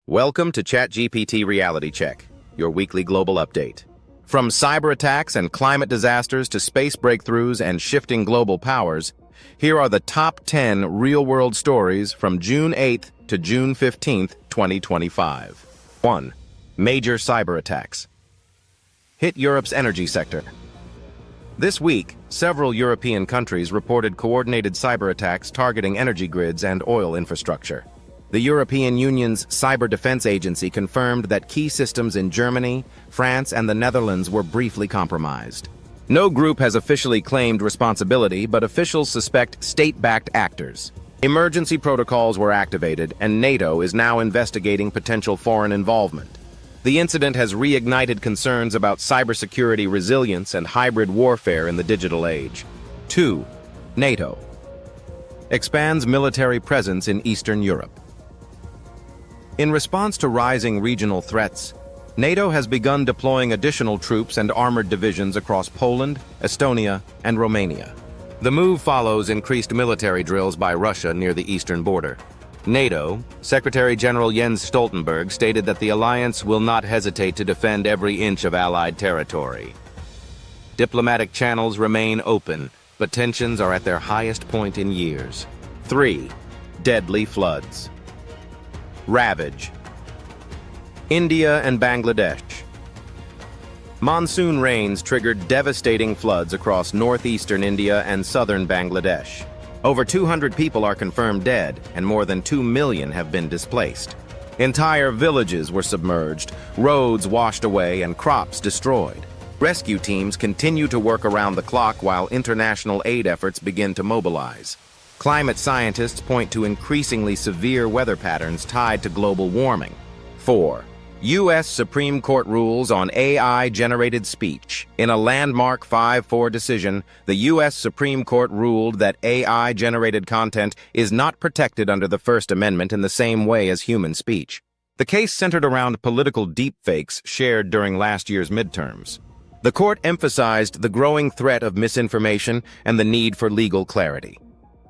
Welcome to ChatGPT Reality Check, your weekly global update. From cyberattacks and climate disasters to space breakthroughs and shifting global powers, here are the top 10 real-world stories from June 8th to June 15th, 2025. 1. Major cyberattacks hit Europe's energy sector. This week, several European countries reported coordinated cyberattacks targeting energy grids and oil infrastructure. The European Union's Cyber Defense Agency confirmed that key systems in Germany, France, and the Netherlands were briefly compromised. No group has officially claimed responsibility, but officials suspect state-backed actors. Emergency protocols were activated, and NATO is now investigating potential foreign involvement. The incident has reignited concerns about cybersecurity resilience and hybrid warfare in the digital age. 2. NATO expands military presence in Eastern Europe. In response to rising regional threats, NATO has begun deploying additional troops and armored divisions across Poland, Estonia, and Romania. The move follows increased military drills by Russia near the eastern border. NATO Secretary General Jens Stoltenberg stated that the alliance will not hesitate to defend every inch of Allied territory. Diplomatic channels remain open, but tensions are at their highest point in years. 3. Deadly floods ravage India and Bangladesh. Monsoon rains triggered devastating floods across northeastern India and southern Bangladesh. Over 200 people are confirmed dead, and more than 2 million have been displaced. Entire villages were submerged, roads washed away, and crops destroyed. Rescue teams continue to work around the clock while international aid efforts begin to mobilize. Climate scientists point to increasingly severe weather patterns tied to global warming. 4. U.S. Supreme Court rules on AI-generated speech. In a landmark 5-4 decision, the U.S. Supreme Court ruled that AI-generated content is not protected under the First Amendment in the same way as human speech. The case centered around political deepfakes shared during last year's midterms. The court emphasized the growing threat of misinformation and the need for legal clarity.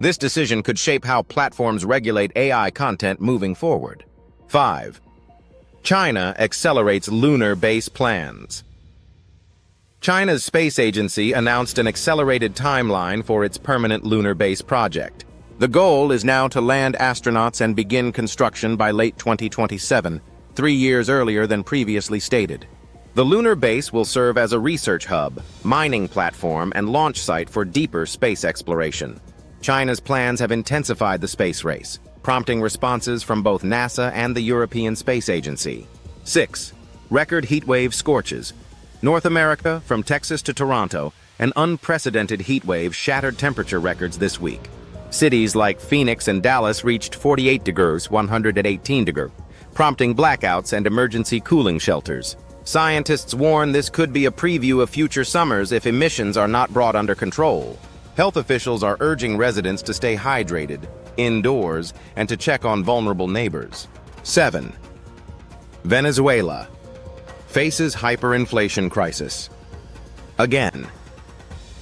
This decision could shape how platforms regulate AI content moving forward. 5. China accelerates lunar base plans. China's space agency announced an accelerated timeline for its permanent lunar base project. The goal is now to land astronauts and begin construction by late 2027, 3 years earlier than previously stated. The lunar base will serve as a research hub, mining platform, and launch site for deeper space exploration. China's plans have intensified the space race, prompting responses from both NASA and the European Space Agency. 6. Record heatwave scorches. North America, from Texas to Toronto, an unprecedented heatwave shattered temperature records this week. Cities like Phoenix and Dallas reached 48 degrees, 118 degrees, prompting blackouts and emergency cooling shelters. Scientists warn this could be a preview of future summers if emissions are not brought under control. Health officials are urging residents to stay hydrated, indoors, and to check on vulnerable neighbors. 7. Venezuela faces hyperinflation crisis. Again,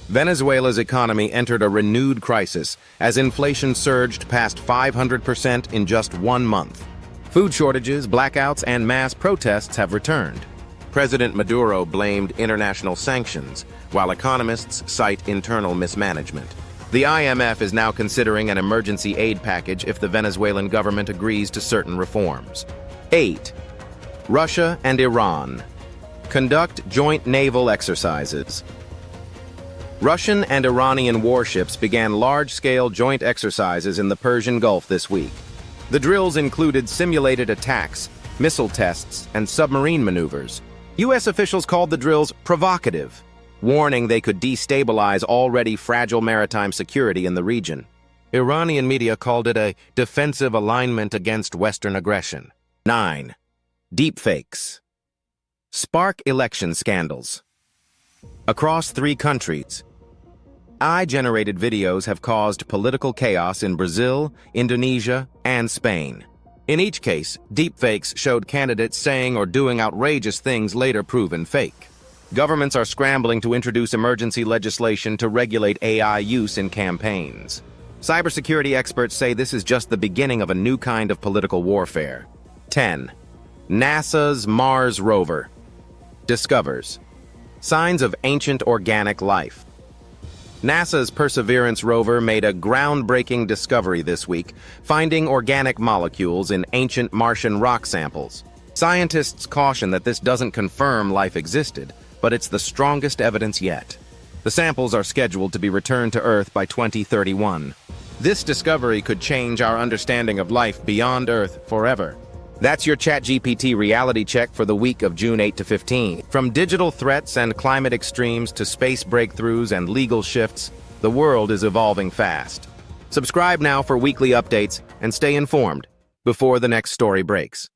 Venezuela's economy entered a renewed crisis as inflation surged past 500% in just 1 month. Food shortages, blackouts, and mass protests have returned. President Maduro blamed international sanctions, while economists cite internal mismanagement. The IMF is now considering an emergency aid package if the Venezuelan government agrees to certain reforms. 8. Russia and Iran conduct joint naval exercises. Russian and Iranian warships began large-scale joint exercises in the Persian Gulf this week. The drills included simulated attacks, missile tests, and submarine maneuvers. U.S. officials called the drills provocative, warning they could destabilize already fragile maritime security in the region. Iranian media called it a defensive alignment against Western aggression. 9. Deepfakes spark election scandals. Across 3 countries, AI-generated videos have caused political chaos in Brazil, Indonesia, and Spain. In each case, deepfakes showed candidates saying or doing outrageous things later proven fake. Governments are scrambling to introduce emergency legislation to regulate AI use in campaigns. Cybersecurity experts say this is just the beginning of a new kind of political warfare. 10. NASA's Mars rover discovers signs of ancient organic life. NASA's Perseverance rover made a groundbreaking discovery this week, finding organic molecules in ancient Martian rock samples. Scientists caution that this doesn't confirm life existed, but it's the strongest evidence yet. The samples are scheduled to be returned to Earth by 2031. This discovery could change our understanding of life beyond Earth forever. That's your ChatGPT Reality Check for the week of June 8 to 15. From digital threats and climate extremes to space breakthroughs and legal shifts, the world is evolving fast. Subscribe now for weekly updates and stay informed before the next story breaks.